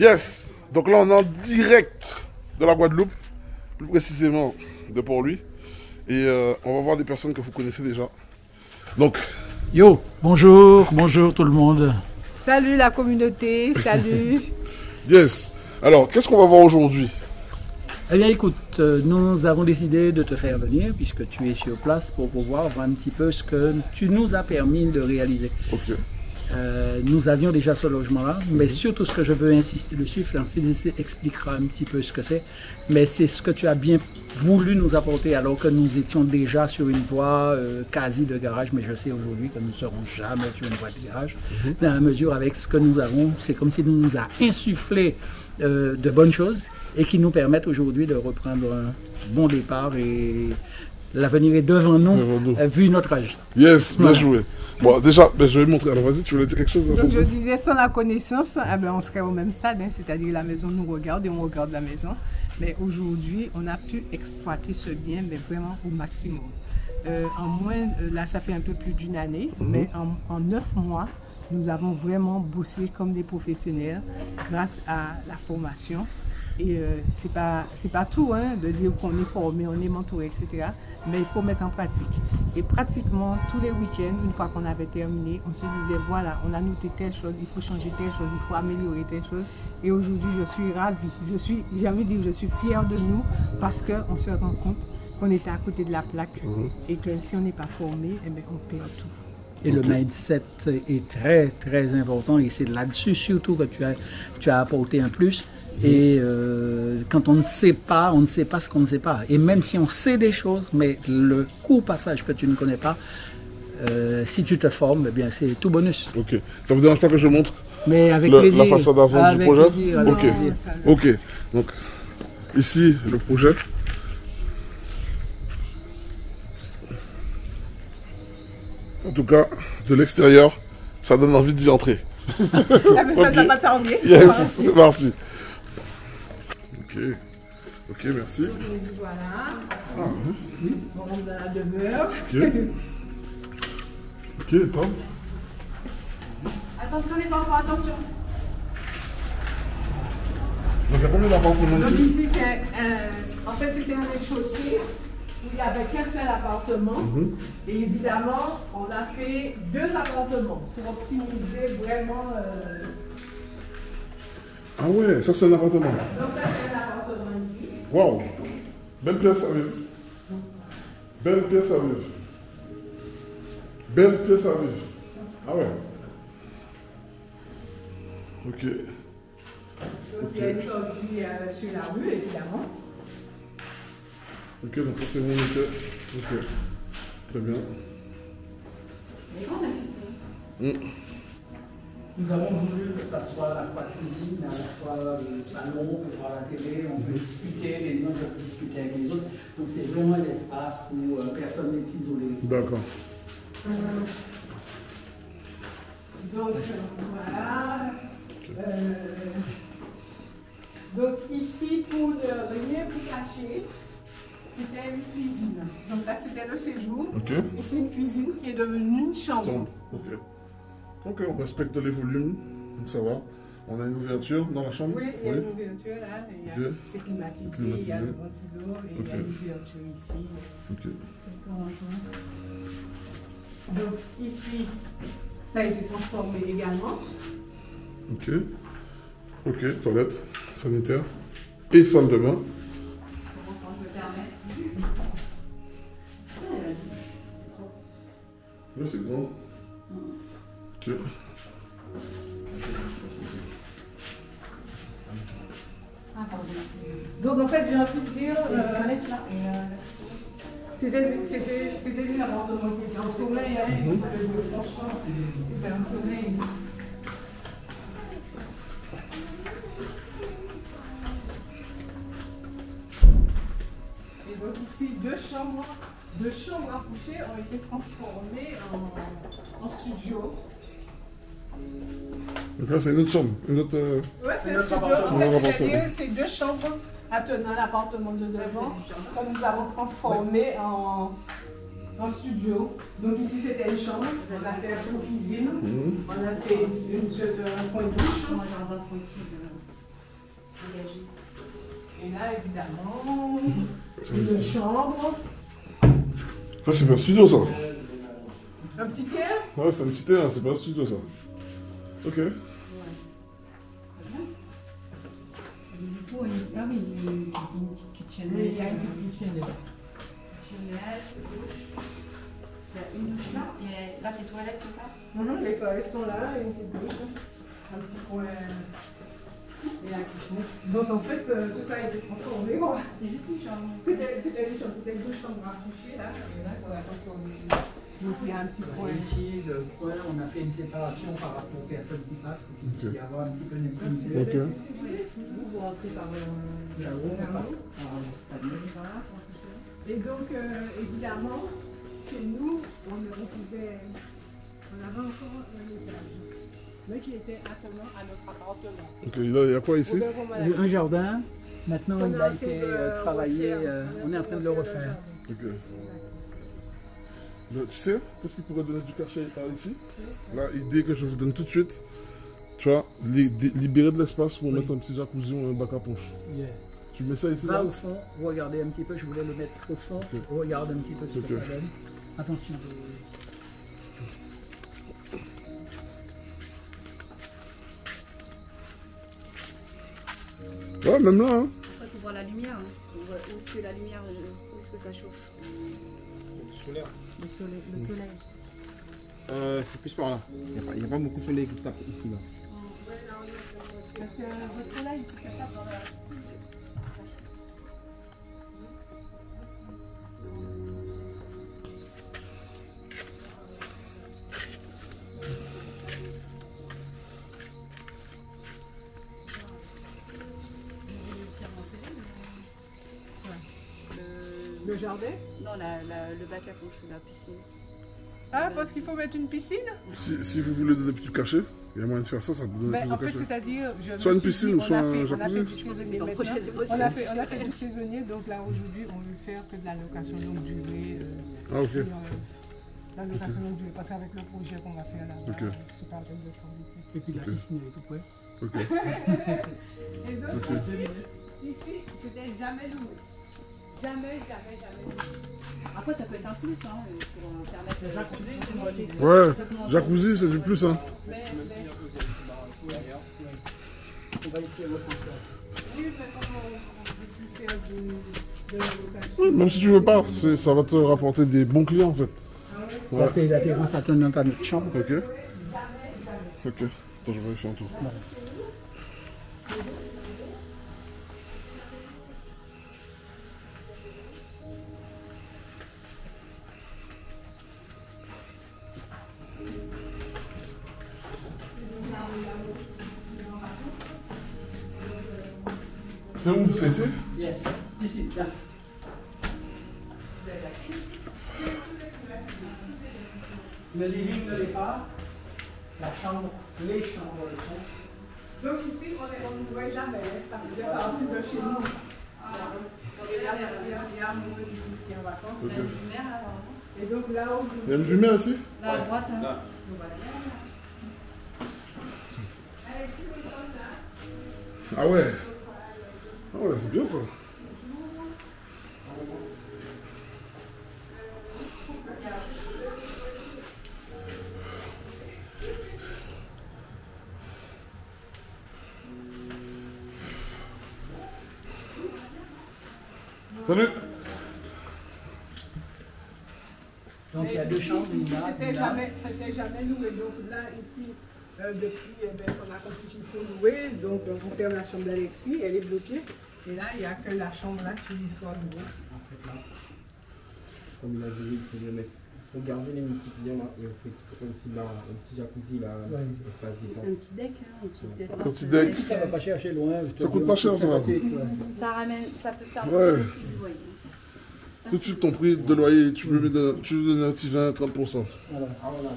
Yes, donc là on est en direct de la Guadeloupe, plus précisément de Port-Louis. Et on va voir des personnes que vous connaissez déjà. Donc, yo, bonjour tout le monde. Salut la communauté, salut. Yes, alors qu'est-ce qu'on va voir aujourd'hui? Eh bien écoute, nous avons décidé de te faire venir puisque tu es sur place pour pouvoir voir un petit peu ce que tu nous as permis de réaliser. Ok. Nous avions déjà ce logement-là, mais surtout ce que je veux insister dessus, Francis expliquera un petit peu ce que c'est, mais c'est ce que tu as bien voulu nous apporter alors que nous étions déjà sur une voie quasi de garage, mais je sais aujourd'hui que nous ne serons jamais sur une voie de garage, dans la mesure avec ce que nous avons, c'est comme si nous a insufflé de bonnes choses et qui nous permettent aujourd'hui de reprendre un bon départ et l'avenir est devant nous, vu notre âge. Yes, bien joué. Bon, déjà, je vais montrer. Alors, vas-y, tu voulais dire quelque chose? Donc, je disais, sans la connaissance, on serait au même stade, hein, c'est-à-dire la maison nous regarde et on regarde la maison. Mais aujourd'hui, on a pu exploiter ce bien, mais vraiment au maximum. En moins, là, ça fait un peu plus d'une année, mais en 9 mois, nous avons vraiment bossé comme des professionnels grâce à la formation. Et c'est pas tout hein, de dire qu'on est formé, on est mentoré, etc. Mais il faut mettre en pratique. Et pratiquement tous les week-ends, une fois qu'on avait terminé, on se disait voilà, on a noté telle chose, il faut changer telle chose, il faut améliorer telle chose. Et aujourd'hui, je suis ravie. J'ai envie de dire, je suis fière de nous parce qu'on se rend compte qu'on était à côté de la plaque et que si on n'est pas formé, eh bien, on perd tout. Et le mindset est très très important et c'est là-dessus surtout que tu as apporté un plus. Et quand on ne sait pas ce qu'on ne sait pas. Et même si on sait des choses, mais le court passage que tu ne connais pas, si tu te formes, eh bien c'est tout bonus. Ok. Ça vous dérange pas que je montre mais avec plaisir. La façade avant du projet? Plaisir, ok. Plaisir. Ok. Donc, ici, le projet. En tout cas, de l'extérieur, ça donne envie d'y entrer. Ça t'a pas tardé. Yes, c'est parti. Ok, merci. Voilà. On rentre dans la demeure. Ok, top. Attention les enfants, attention. Donc il y a combien d'appartements Donc ici? ici, en fait, c'était un rez-de-chaussée où il n'y avait qu'un seul appartement. Et évidemment, on a fait 2 appartements pour optimiser vraiment... Ah ouais, ça c'est un appartement. Donc ça, c'est un appartement ici. Waouh, belle pièce à vivre. Belle pièce à vivre. Belle pièce à vivre. Ah ouais. Ok. Donc il y a une sortie sur la rue, évidemment. Ok, donc ça c'est mon été. Ok. Très bien. Mais quand on a piscine. Nous avons voulu que ça soit à la fois cuisine, à la fois le salon, pour voir la télé, on peut discuter, les uns peuvent discuter avec les autres. Donc c'est vraiment un espace où personne n'est isolé. D'accord. Donc voilà. Donc ici, pour ne rien vous cacher, c'était une cuisine. Donc là, c'était le séjour. Ok. Et c'est une cuisine qui est devenue une chambre. Ok. Ok, on respecte les volumes, donc ça va. On a une ouverture dans la chambre? Oui, il y a une ouverture là, c'est climatisé, il y a le ventilo et il y a une ouverture ici. Ok. Donc ici, ça a été transformé également. Ok. Ok, toilette, sanitaire et salle de bain. Comment je me permets? Là c'est grand. Ok. Ah, pardon. Donc en fait, j'ai envie de dire, Toilette là. c'était une appartement qui était en sommeil, hein, franchement, c'était un sommeil. Et donc ici, deux chambres à coucher ont été transformées en studio. Donc là c'est une autre chambre, une autre... Ouais, c'est un studio. En fait, c'est-à-dire c'est 2 chambres attenant l'appartement de devant que nous avons transformé en studio. Donc ici c'était une chambre, on a fait une cuisine, on a fait un coin de douche. évidemment, une chambre. Ça, c'est pas un studio, ça. Un petit terre. Ouais, c'est un petit terrain, c'est pas un studio, ça. Ok. Du coup, ah oui, une petite kitchenette. Oui, il y a une petite kitchenette. Kitchenette, douche. Il y a une douche là. Et là, c'est toilette, c'est ça? Les toilettes sont là, une petite douche, un petit coin et la kitchenette. Donc en fait, tout ça a été transformé. Bon. C'était juste une chambre. C'était deux chambres à coucher là, et là on a transformé. Donc il y a un petit coin. Ici, le coin, on a fait une séparation par rapport aux personnes qui passent pour qu'il puisse y avoir un petit peu d'intimité. Ok. Vous rentrez par Là où on passe par l'escalier. Et donc évidemment, chez nous, on avait encore un étage, mais qui était attenant à notre appartement. Ok, là, il y a quoi ici? Un jardin. Maintenant, il a été travaillé. On est en train de le refaire. Ok. Là, tu sais, qu'est-ce qui pourrait donner du cachet par ici? Là, idée que je vous donne tout de suite. Tu vois, libérer de l'espace pour mettre un petit jacuzzi ou un bac à punch. Yeah. Tu mets ça ici Va là? au fond, regardez un petit peu. Je voulais le mettre au fond. Ok. Regarde un petit peu ce que Ok. ça donne. Attention. Ouais, même là, hein. Après, il faut voir la lumière. Où est-ce que la lumière, où est-ce que ça chauffe? Solaire. Le soleil. C'est plus par là. Il n'y a pas beaucoup de soleil qui tape ici là. Parce que votre soleil, il se tape dans la... Le jardin? Non, le bac à punch, la piscine. Ah, parce qu'il faut mettre une piscine? Si vous voulez donner du cachet, il y a moyen de faire ça, ça peut donner Ben, plus en de fait, cachet. c'est-à-dire, Soit une piscine ou soit un on a fait jacuzzi. du saisonnier Dans le prochain maintenant. projet. On a fait du saisonnier, donc là aujourd'hui, on veut faire que de la location longue durée. Ah, ok. La location longue durée, parce qu'avec le projet qu'on va faire là, Ok. c'est pas la peine de s'embêter. Et puis la Ok. piscine est tout près. Ok. Et donc, Ok. ici, c'était jamais loué. Jamais loué. Après, ça peut être un plus, hein, pour permettre... Le jacuzzi, c'est une bonne idée. Ouais, jacuzzi, c'est du plus, hein. Mais, On va essayer de repenser à ça. oui, mais comme on veut plus faire de la location. Oui, même si tu veux pas, ça va te rapporter des bons clients en fait. Là, c'est la terrasse attenante à notre chambre. Ok. Ok. Attends, je vais faire un tour. C'est où? C'est ici? Yes. Ici, là. Le living de départ, la chambre, les chambres de fond. Donc ici, on ne pouvait jamais, hein, ça faisait partie de chez nous. Il y a mon petit-fils qui est en vacances. Ok. La lumière, alors, non? Et donc là où Il y a une lumière ici? Là, à droite, hein. Là. Donc, voilà, là. Ah ouais. Ah ouais, c'est bien ça. Salut. Donc il y a deux chambres, une ici, là, c'était une là. jamais loué. Donc là, ici, depuis, on a compris qu'il faut louer. Donc on ferme la chambre d'Alexis, elle est bloquée. Et là, il n'y a que la chambre là qui soit louée. Comme il a dit, il faut garder les multi-clients là et on fait un petit bar, un petit jacuzzi là, un petit espace détente. Un petit deck, hein, peut-être. Un petit deck. Ça va pas chercher loin. je te Ça coûte dis, pas cher, c'est ça. sympathique, ouais. Ça ramène, ça peut faire Ouais. beaucoup de loyer. Tout de suite ton prix de loyer, tu peux lui donner un petit 20-30%. Voilà. Ah voilà,